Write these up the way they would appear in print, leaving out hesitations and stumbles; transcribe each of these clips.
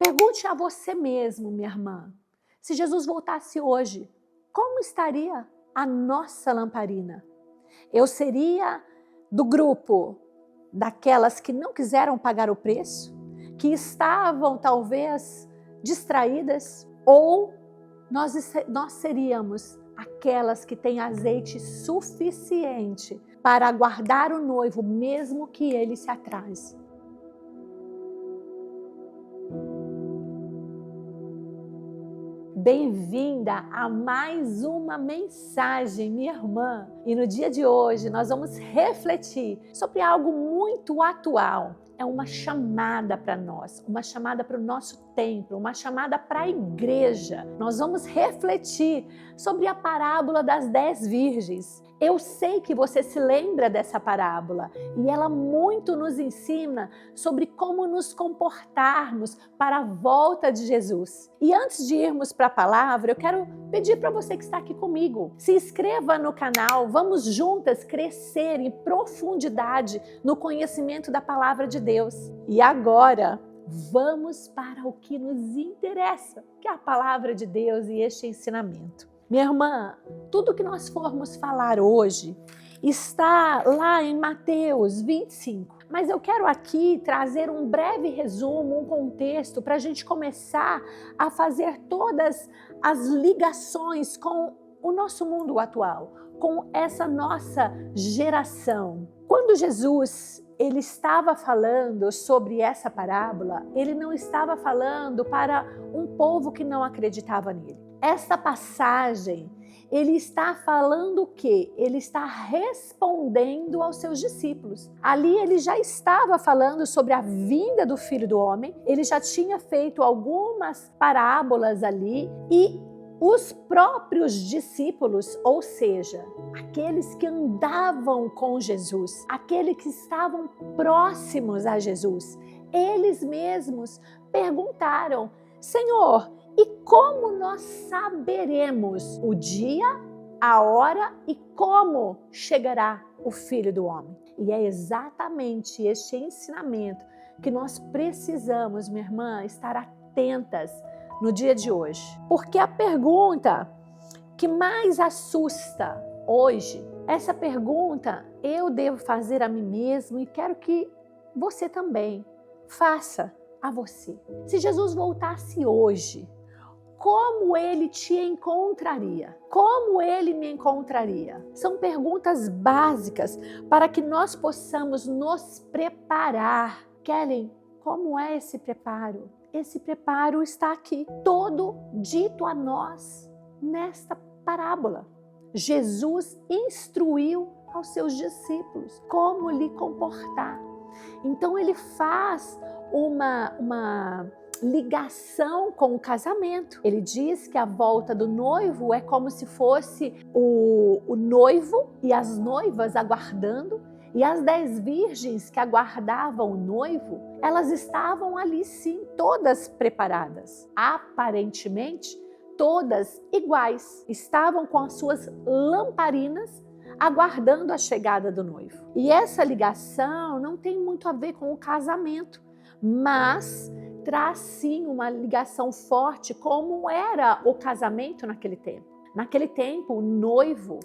Pergunte a você mesmo, minha irmã, se Jesus voltasse hoje, como estaria a nossa lamparina? Eu seria do grupo daquelas que não quiseram pagar o preço, que estavam talvez distraídas, ou nós seríamos aquelas que têm azeite suficiente para aguardar o noivo, mesmo que ele se atrase. Bem-vinda a mais uma mensagem, minha irmã. E no dia de hoje nós vamos refletir sobre algo muito atual. É uma chamada para nós, uma chamada para o nosso templo, uma chamada para a igreja. Nós vamos refletir sobre a parábola das 10 virgens. Eu sei que você se lembra dessa parábola e ela muito nos ensina sobre como nos comportarmos para a volta de Jesus. E antes de irmos para a palavra, eu quero pedir para você que está aqui comigo, se inscreva no canal, vamos juntas crescer em profundidade no conhecimento da palavra de Deus. E agora, vamos para o que nos interessa, que é a palavra de Deus e este ensinamento. Minha irmã, tudo que nós formos falar hoje está lá em Mateus 25. Mas eu quero aqui trazer um breve resumo, um contexto para a gente começar a fazer todas as ligações com o nosso mundo atual, com essa nossa geração. Quando Jesus ele estava falando sobre essa parábola, ele não estava falando para um povo que não acreditava nele. Esta passagem, ele está falando o quê? Ele está respondendo aos seus discípulos. Ali ele já estava falando sobre a vinda do Filho do Homem, ele já tinha feito algumas parábolas ali e os próprios discípulos, ou seja, aqueles que andavam com Jesus, aqueles que estavam próximos a Jesus, eles mesmos perguntaram: Senhor, e como nós saberemos o dia, a hora e como chegará o Filho do Homem? E é exatamente este ensinamento que nós precisamos, minha irmã, estar atentas no dia de hoje. Porque a pergunta que mais assusta hoje, essa pergunta eu devo fazer a mim mesmo e quero que você também faça a você. Se Jesus voltasse hoje, como ele te encontraria? Como ele me encontraria? São perguntas básicas para que nós possamos nos preparar. Kellen, como é esse preparo? Esse preparo está aqui, todo dito a nós nesta parábola. Jesus instruiu aos seus discípulos como lhe comportar. Então ele faz uma ligação com o casamento. Ele diz que a volta do noivo é como se fosse o noivo e as noivas aguardando, e as 10 virgens que aguardavam o noivo, elas estavam ali sim, todas preparadas. Aparentemente, todas iguais. Estavam com as suas lamparinas aguardando a chegada do noivo. E essa ligação não tem muito a ver com o casamento, mas traz sim uma ligação forte como era o casamento naquele tempo. Naquele tempo, o noivo,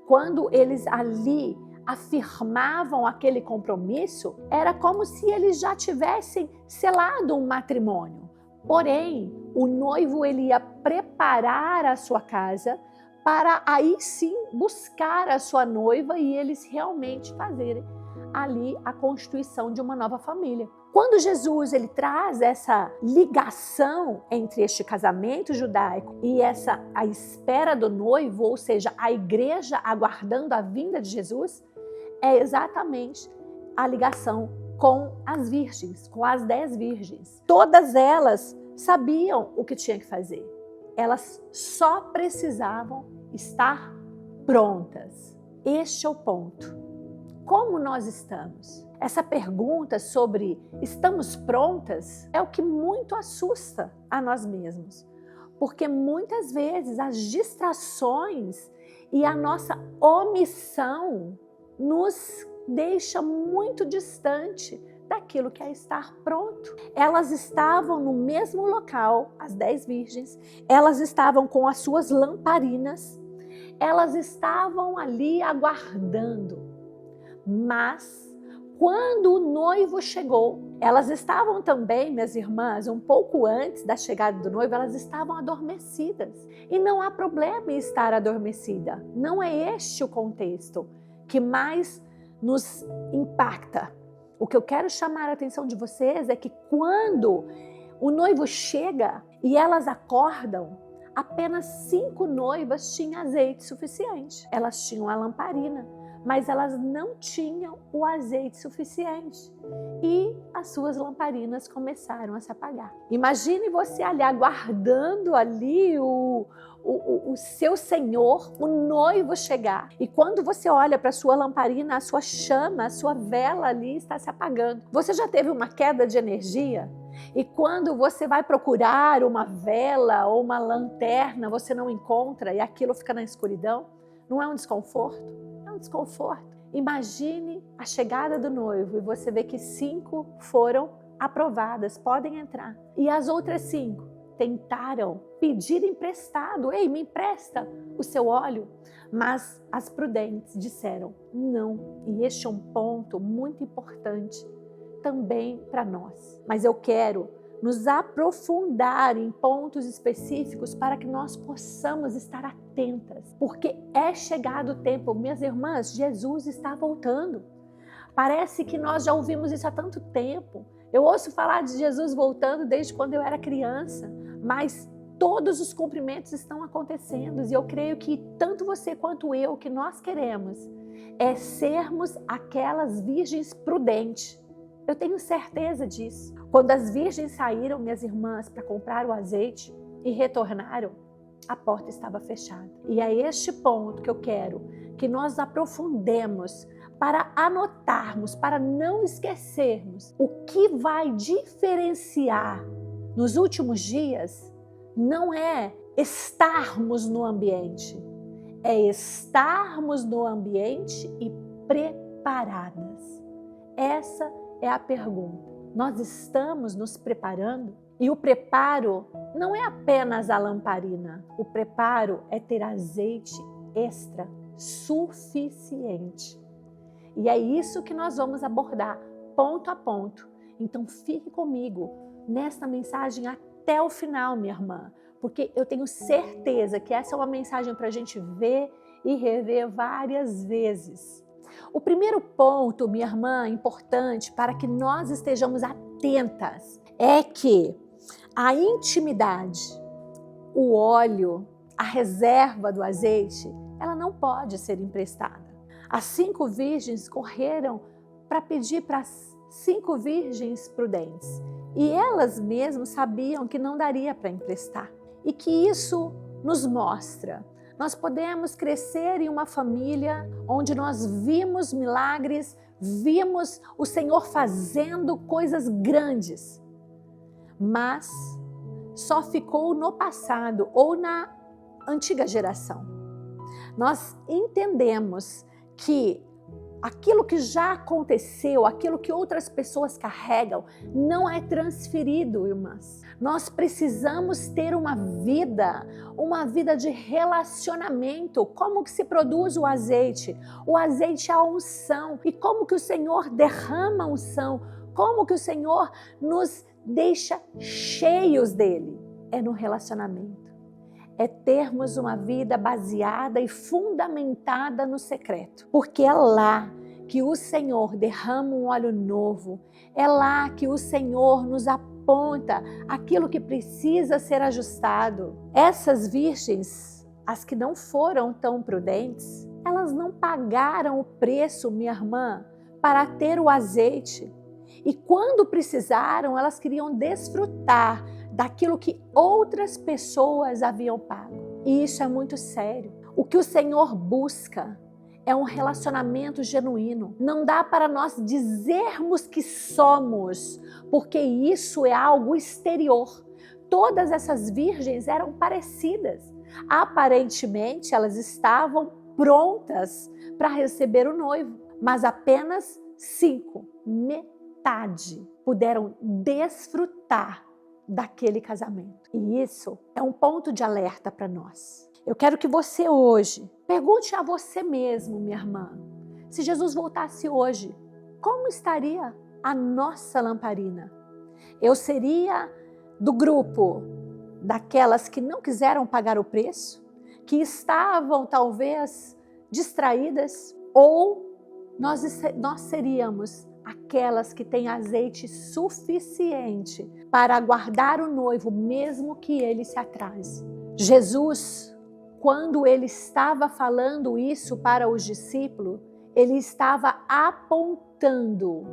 quando eles ali afirmavam aquele compromisso, era como se eles já tivessem selado um matrimônio. Porém, o noivo ele ia preparar a sua casa para aí sim buscar a sua noiva e eles realmente fazerem ali a constituição de uma nova família. Quando Jesus ele traz essa ligação entre este casamento judaico e a espera do noivo, ou seja, a igreja aguardando a vinda de Jesus, é exatamente a ligação com as virgens, com as 10 virgens. Todas elas sabiam o que tinha que fazer. Elas só precisavam estar prontas. Este é o ponto. Como nós estamos? Essa pergunta sobre estamos prontas é o que muito assusta a nós mesmos. Porque muitas vezes as distrações e a nossa omissão nos deixa muito distante daquilo que é estar pronto. Elas estavam no mesmo local, as 10 virgens, elas estavam com as suas lamparinas, elas estavam ali aguardando. Mas, quando o noivo chegou, elas estavam também, minhas irmãs, um pouco antes da chegada do noivo, elas estavam adormecidas. E não há problema em estar adormecida. Não é este o contexto que mais nos impacta. O que eu quero chamar a atenção de vocês é que quando o noivo chega e elas acordam, apenas 5 noivas tinham azeite suficiente. Elas tinham a lamparina, mas elas não tinham o azeite suficiente. E as suas lamparinas começaram a se apagar. Imagine você ali aguardando ali o seu Senhor, o noivo chegar. E quando você olha para a sua lamparina, a sua chama, a sua vela ali está se apagando. Você já teve uma queda de energia? E quando você vai procurar uma vela ou uma lanterna, você não encontra e aquilo fica na escuridão? Não é um desconforto? É um desconforto. Imagine a chegada do noivo e você vê que 5 foram aprovadas, podem entrar. E as outras 5 tentaram pedir emprestado. Ei, me empresta o seu óleo. Mas as prudentes disseram não. E este é um ponto muito importante também para nós. Mas eu quero nos aprofundar em pontos específicos para que nós possamos estar atentas. Porque é chegado o tempo, minhas irmãs, Jesus está voltando. Parece que nós já ouvimos isso há tanto tempo. Eu ouço falar de Jesus voltando desde quando eu era criança, mas todos os cumprimentos estão acontecendo e eu creio que tanto você quanto eu, o que nós queremos é sermos aquelas virgens prudentes. Eu tenho certeza disso. Quando as virgens saíram, minhas irmãs, para comprar o azeite e retornaram, a porta estava fechada. E é este ponto que eu quero que nós aprofundemos para anotarmos, para não esquecermos. O que vai diferenciar nos últimos dias não é estarmos no ambiente, é estarmos no ambiente e preparadas. Essa é a pergunta. Nós estamos nos preparando? E o preparo não é apenas a lamparina. O preparo é ter azeite extra, suficiente. E é isso que nós vamos abordar, ponto a ponto. Então fique comigo nesta mensagem até o final, minha irmã, porque eu tenho certeza que essa é uma mensagem para a gente ver e rever várias vezes. O primeiro ponto, minha irmã, importante para que nós estejamos atentas é que a intimidade, o óleo, a reserva do azeite, ela não pode ser emprestada. As 5 virgens correram para pedir para as 5 virgens prudentes e elas mesmas sabiam que não daria para emprestar. E que isso nos mostra. Nós podemos crescer em uma família onde nós vimos milagres, vimos o Senhor fazendo coisas grandes, mas só ficou no passado ou na antiga geração. Nós entendemos que aquilo que já aconteceu, aquilo que outras pessoas carregam, não é transferido, irmãs. Nós precisamos ter uma vida de relacionamento. Como que se produz o azeite? O azeite é a unção. E como que o Senhor derrama a unção? Como que o Senhor nos deixa cheios dele? É no relacionamento. É termos uma vida baseada e fundamentada no secreto. Porque é lá que o Senhor derrama um óleo novo. É lá que o Senhor nos aponta aquilo que precisa ser ajustado. Essas virgens, as que não foram tão prudentes, elas não pagaram o preço, minha irmã, para ter o azeite. E quando precisaram, elas queriam desfrutar daquilo que outras pessoas haviam pago. E isso é muito sério. O que o Senhor busca é um relacionamento genuíno. Não dá para nós dizermos que somos, porque isso é algo exterior. Todas essas virgens eram parecidas. Aparentemente, elas estavam prontas para receber o noivo, mas apenas 5, metade metade puderam desfrutar daquele casamento. E isso é um ponto de alerta para nós. Eu quero que você hoje pergunte a você mesmo, minha irmã, se Jesus voltasse hoje, como estaria a nossa lamparina? Eu seria do grupo daquelas que não quiseram pagar o preço, que estavam talvez distraídas, ou nós seríamos aquelas que têm azeite suficiente para aguardar o noivo, mesmo que ele se atrase. Jesus, quando ele estava falando isso para os discípulos, ele estava apontando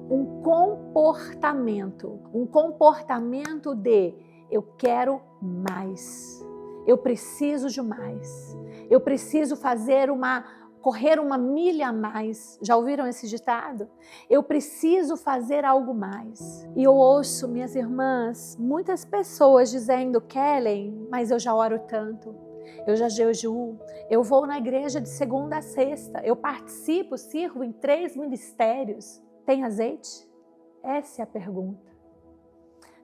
um comportamento de eu quero mais, eu preciso de mais, eu preciso correr uma milha a mais. Já ouviram esse ditado? Eu preciso fazer algo mais. E eu ouço, minhas irmãs, muitas pessoas dizendo, Kellen, mas eu já oro tanto, eu já jejuo, eu vou na igreja de segunda a sexta, eu participo, sirvo em 3 ministérios. Tem azeite? Essa é a pergunta.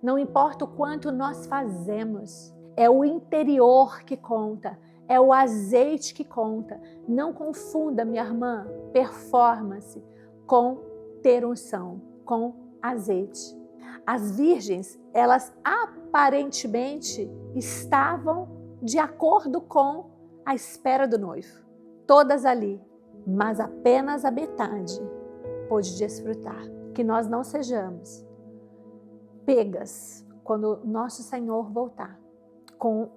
Não importa o quanto nós fazemos, é o interior que conta, é o azeite que conta. Não confunda, minha irmã, performance com ter unção, com azeite. As virgens, elas aparentemente estavam de acordo com a espera do noivo. Todas ali, mas apenas a metade pôde desfrutar. Que nós não sejamos pegas quando nosso Senhor voltar com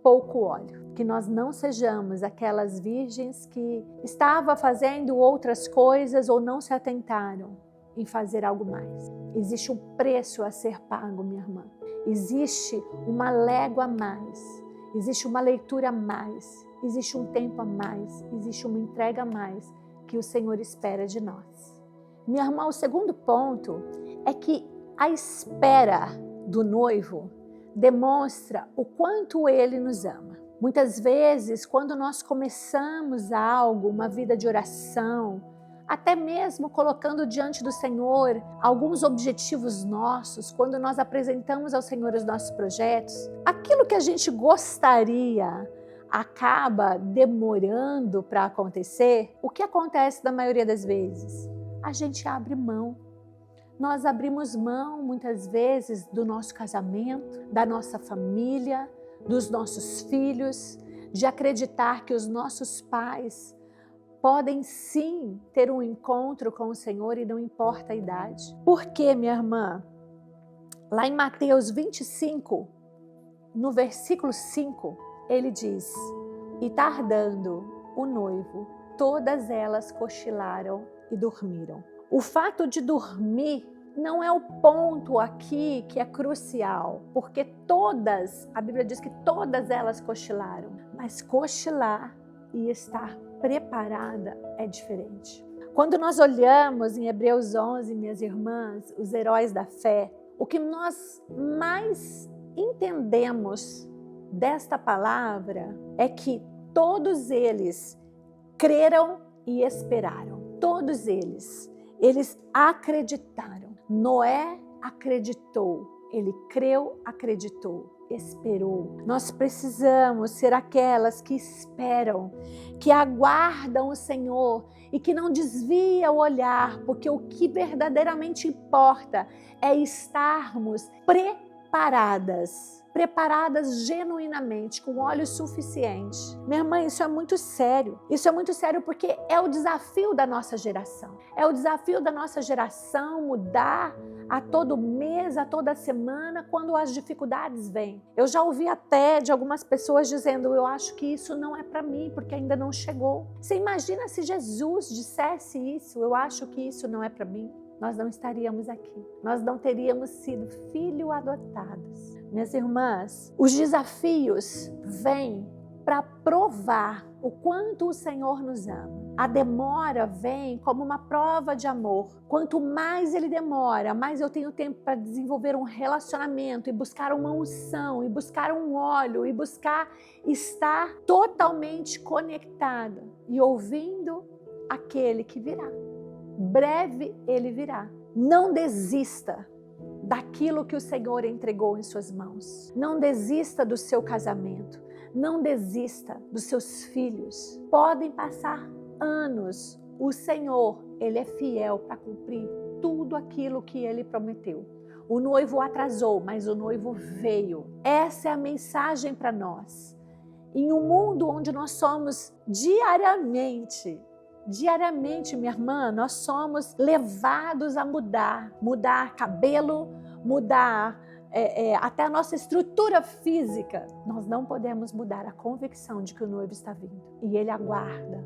pouco óleo. Que nós não sejamos aquelas virgens que estavam fazendo outras coisas ou não se atentaram em fazer algo mais. Existe um preço a ser pago, minha irmã. Existe uma légua a mais. Existe uma leitura a mais. Existe um tempo a mais. Existe uma entrega a mais que o Senhor espera de nós. Minha irmã, o segundo ponto é que a espera do noivo demonstra o quanto ele nos ama. Muitas vezes, quando nós começamos algo, uma vida de oração, até mesmo colocando diante do Senhor alguns objetivos nossos, quando nós apresentamos ao Senhor os nossos projetos, aquilo que a gente gostaria acaba demorando para acontecer. O que acontece na maioria das vezes? A gente abre mão. Nós abrimos mão, muitas vezes, do nosso casamento, da nossa família, dos nossos filhos, de acreditar que os nossos pais podem sim ter um encontro com o Senhor e não importa a idade. Por quê, minha irmã? Lá em Mateus 25, no versículo 5, ele diz, e tardando o noivo, todas elas cochilaram e dormiram. O fato de dormir não é o ponto aqui que é crucial, porque a Bíblia diz que todas elas cochilaram, mas cochilar e estar preparada é diferente. Quando nós olhamos em Hebreus 11, minhas irmãs, os heróis da fé, o que nós mais entendemos desta palavra é que todos eles creram e esperaram. Todos eles acreditaram. Noé acreditou, ele creu, acreditou, esperou. Nós precisamos ser aquelas que esperam, que aguardam o Senhor e que não desvia o olhar, porque o que verdadeiramente importa é estarmos preparadas genuinamente, com óleo suficiente. Minha irmã, isso é muito sério. Isso é muito sério porque é o desafio da nossa geração. É o desafio da nossa geração mudar a todo mês, a toda semana, quando as dificuldades vêm. Eu já ouvi até de algumas pessoas dizendo, eu acho que isso não é para mim, porque ainda não chegou. Você imagina se Jesus dissesse isso, eu acho que isso não é para mim? Nós não estaríamos aqui. Nós não teríamos sido filhos adotados. Minhas irmãs, os desafios vêm para provar o quanto o Senhor nos ama. A demora vem como uma prova de amor. Quanto mais ele demora, mais eu tenho tempo para desenvolver um relacionamento e buscar uma unção, e buscar um óleo, e buscar estar totalmente conectada e ouvindo aquele que virá. Breve ele virá. Não desista daquilo que o Senhor entregou em suas mãos. Não desista do seu casamento. Não desista dos seus filhos. Podem passar anos. O Senhor, Ele é fiel para cumprir tudo aquilo que Ele prometeu. O noivo atrasou, mas o noivo veio. Essa é a mensagem para nós. Em um mundo onde nós somos diariamente, minha irmã, nós somos levados a mudar cabelo, mudar até a nossa estrutura física. Nós não podemos mudar a convicção de que o noivo está vindo. E Ele aguarda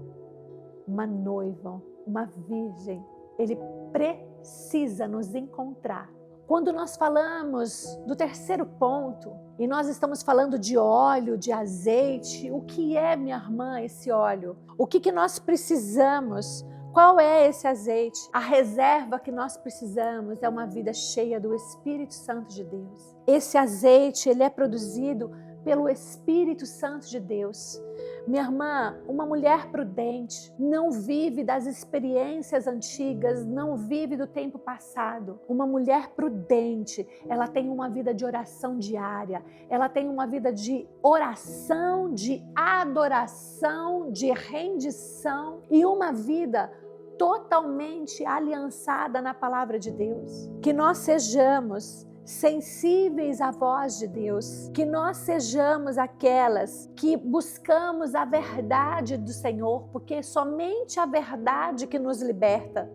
uma noiva, uma virgem. Ele precisa nos encontrar. Quando nós falamos do terceiro ponto, e nós estamos falando de óleo, de azeite, o que é, minha irmã, esse óleo? O que nós precisamos? Qual é esse azeite? A reserva que nós precisamos é uma vida cheia do Espírito Santo de Deus. Esse azeite, ele é produzido pelo Espírito Santo de Deus. Minha irmã, uma mulher prudente não vive das experiências antigas, não vive do tempo passado. Uma mulher prudente, ela tem uma vida de oração diária, ela tem uma vida de oração, de adoração, de rendição e uma vida totalmente aliançada na palavra de Deus. Que nós sejamos sensíveis à voz de Deus, que nós sejamos aquelas que buscamos a verdade do Senhor, porque é somente a verdade que nos liberta.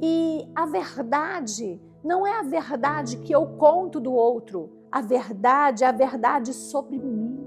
E a verdade não é a verdade que eu conto do outro, a verdade é a verdade sobre mim.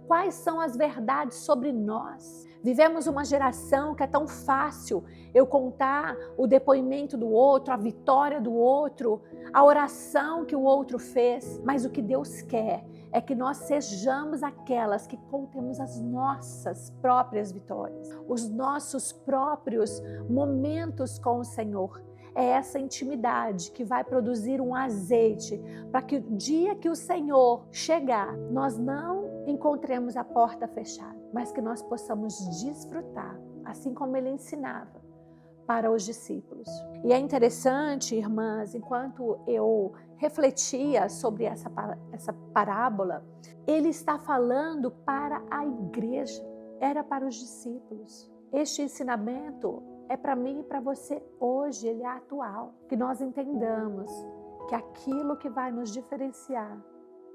Quais são as verdades sobre nós? Vivemos uma geração que é tão fácil eu contar o depoimento do outro, a vitória do outro, a oração que o outro fez. Mas o que Deus quer é que nós sejamos aquelas que contemos as nossas próprias vitórias, os nossos próprios momentos com o Senhor. É essa intimidade que vai produzir um azeite para que o dia que o Senhor chegar, nós não encontremos a porta fechada, mas que nós possamos desfrutar, assim como Ele ensinava para os discípulos. E é interessante, irmãs, enquanto eu refletia sobre essa parábola, Ele está falando para a igreja, era para os discípulos. Este ensinamento é para mim e para você hoje, ele é atual. Que nós entendamos que aquilo que vai nos diferenciar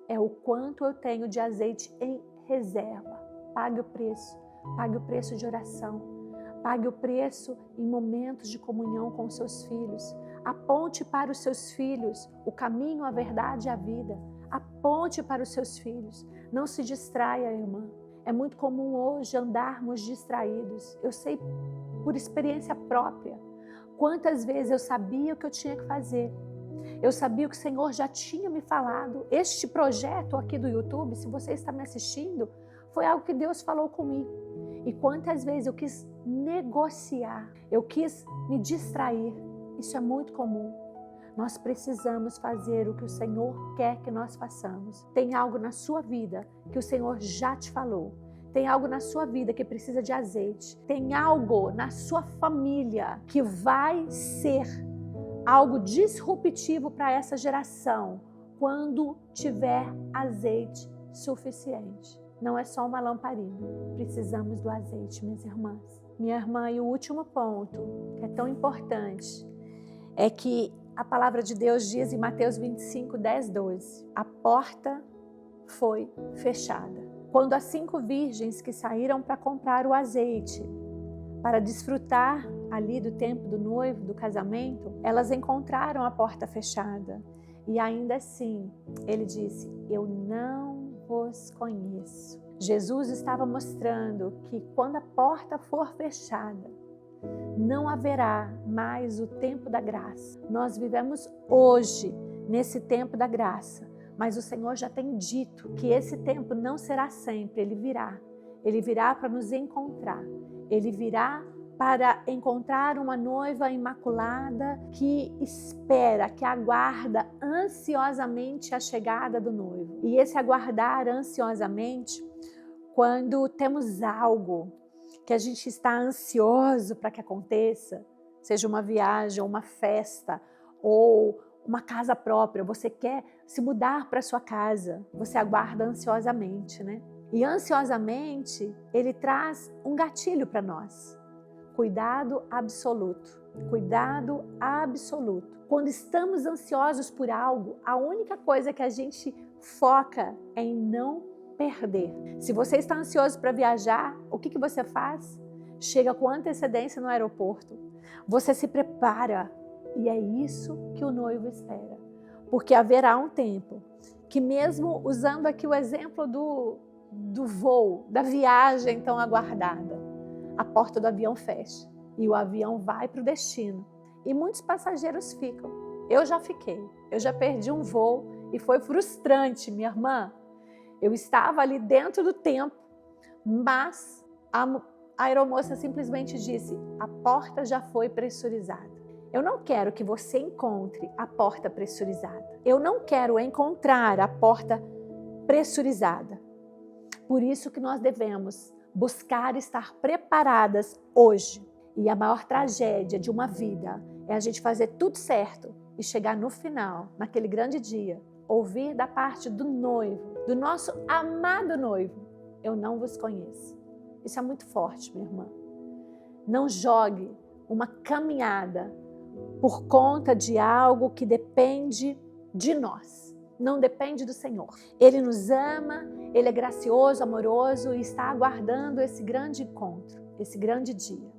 é o quanto eu tenho de azeite em reserva. Pague o preço de oração, pague o preço em momentos de comunhão com seus filhos. Aponte para os seus filhos o caminho, a verdade e a vida. Aponte para os seus filhos. Não se distraia, irmã. É muito comum hoje andarmos distraídos. Eu sei por experiência própria. Quantas vezes eu sabia o que eu tinha que fazer. Eu sabia o que o Senhor já tinha me falado. Este projeto aqui do YouTube, se você está me assistindo, foi algo que Deus falou comigo. E quantas vezes eu quis negociar, eu quis me distrair. Isso é muito comum. Nós precisamos fazer o que o Senhor quer que nós façamos. Tem algo na sua vida que o Senhor já te falou. Tem algo na sua vida que precisa de azeite. Tem algo na sua família que vai ser algo disruptivo para essa geração quando tiver azeite suficiente. Não é só uma lamparina. Precisamos do azeite, minhas irmãs. Minha irmã, e o último ponto, que é tão importante, é que a palavra de Deus diz em Mateus 25, 10, 12, a porta foi fechada. Quando as 5 virgens que saíram para comprar o azeite, para desfrutar ali do tempo do noivo, do casamento, elas encontraram a porta fechada. E ainda assim, ele disse, eu não vos conheço. Jesus estava mostrando que quando a porta for fechada, não haverá mais o tempo da graça. Nós vivemos hoje nesse tempo da graça, mas o Senhor já tem dito que esse tempo não será sempre, Ele virá. Ele virá para nos encontrar. Ele virá para encontrar uma noiva imaculada que espera, que aguarda ansiosamente a chegada do noivo. E esse aguardar ansiosamente, quando temos algo que a gente está ansioso para que aconteça, seja uma viagem, uma festa ou uma casa própria, você quer se mudar para sua casa, você aguarda ansiosamente, né? E ansiosamente, ele traz um gatilho para nós. Cuidado absoluto. Cuidado absoluto. Quando estamos ansiosos por algo, a única coisa que a gente foca é em não perder. Se você está ansioso para viajar, o que você faz? Chega com antecedência no aeroporto. Você se prepara. E é isso que o noivo espera. Porque haverá um tempo que, mesmo usando aqui o exemplo do voo, da viagem tão aguardada, a porta do avião fecha e o avião vai para o destino. E muitos passageiros ficam. Eu já fiquei. Eu já perdi um voo e foi frustrante, minha irmã. Eu estava ali dentro do tempo, mas a aeromoça simplesmente disse: a porta já foi pressurizada. Eu não quero que você encontre a porta pressurizada. Eu não quero encontrar a porta pressurizada. Por isso que nós devemos buscar estar preparadas hoje. E a maior tragédia de uma vida é a gente fazer tudo certo e chegar no final, naquele grande dia, ouvir da parte do noivo, do nosso amado noivo: eu não vos conheço. Isso é muito forte, minha irmã. Não jogue uma caminhada por conta de algo que depende de nós. Não depende do Senhor. Ele nos ama, Ele é gracioso, amoroso e está aguardando esse grande encontro, esse grande dia.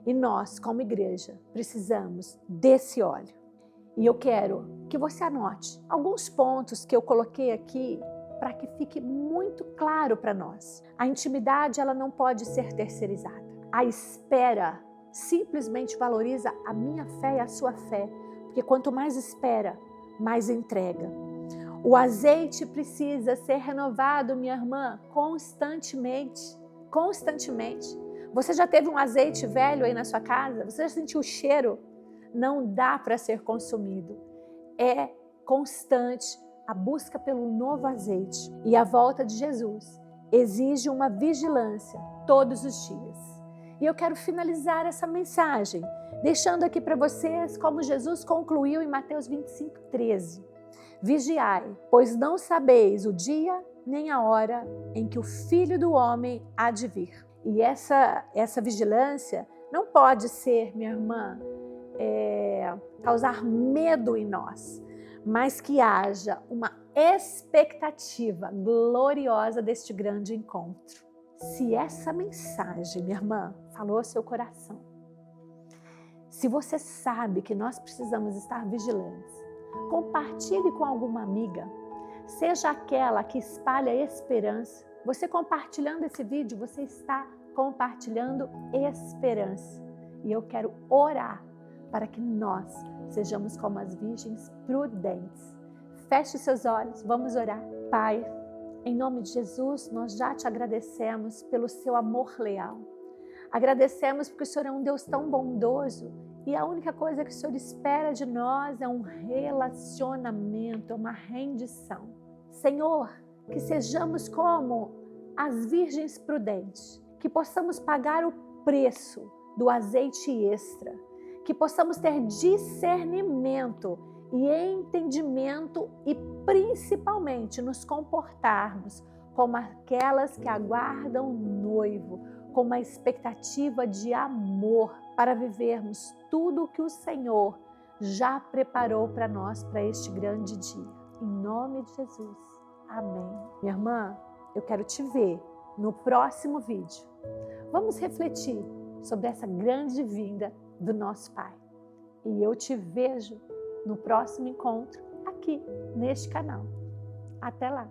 E nós, como igreja, precisamos desse óleo. E eu quero que você anote alguns pontos que eu coloquei aqui para que fique muito claro para nós. A intimidade, ela não pode ser terceirizada. A espera simplesmente valoriza a minha fé e a sua fé, porque quanto mais espera, mais entrega. O azeite precisa ser renovado, minha irmã, constantemente. Constantemente. Você já teve um azeite velho aí na sua casa? Você já sentiu o cheiro? Não dá para ser consumido. É constante a busca pelo novo azeite. E a volta de Jesus exige uma vigilância todos os dias. E eu quero finalizar essa mensagem deixando aqui para vocês como Jesus concluiu em Mateus 25:13. Vigiai, pois não sabeis o dia nem a hora em que o Filho do Homem há de vir. E essa vigilância não pode ser, minha irmã, causar medo em nós, mas que haja uma expectativa gloriosa deste grande encontro. Se essa mensagem, minha irmã, falou ao seu coração, se você sabe que nós precisamos estar vigilantes, compartilhe com alguma amiga, seja aquela que espalha esperança. Você compartilhando esse vídeo, você está compartilhando esperança. E eu quero orar para que nós sejamos como as virgens prudentes. Feche seus olhos, vamos orar. Pai, em nome de Jesus, nós já te agradecemos pelo seu amor leal. Agradecemos porque o Senhor é um Deus tão bondoso e a única coisa que o Senhor espera de nós é um relacionamento, é uma rendição. Senhor, que sejamos como as virgens prudentes, que possamos pagar o preço do azeite extra, que possamos ter discernimento e entendimento e principalmente nos comportarmos como aquelas que aguardam o noivo, com uma expectativa de amor para vivermos tudo o que o Senhor já preparou para nós para este grande dia. Em nome de Jesus. Amém. Minha irmã, eu quero te ver no próximo vídeo. Vamos refletir sobre essa grande vinda do nosso Pai. E eu te vejo no próximo encontro aqui neste canal. Até lá!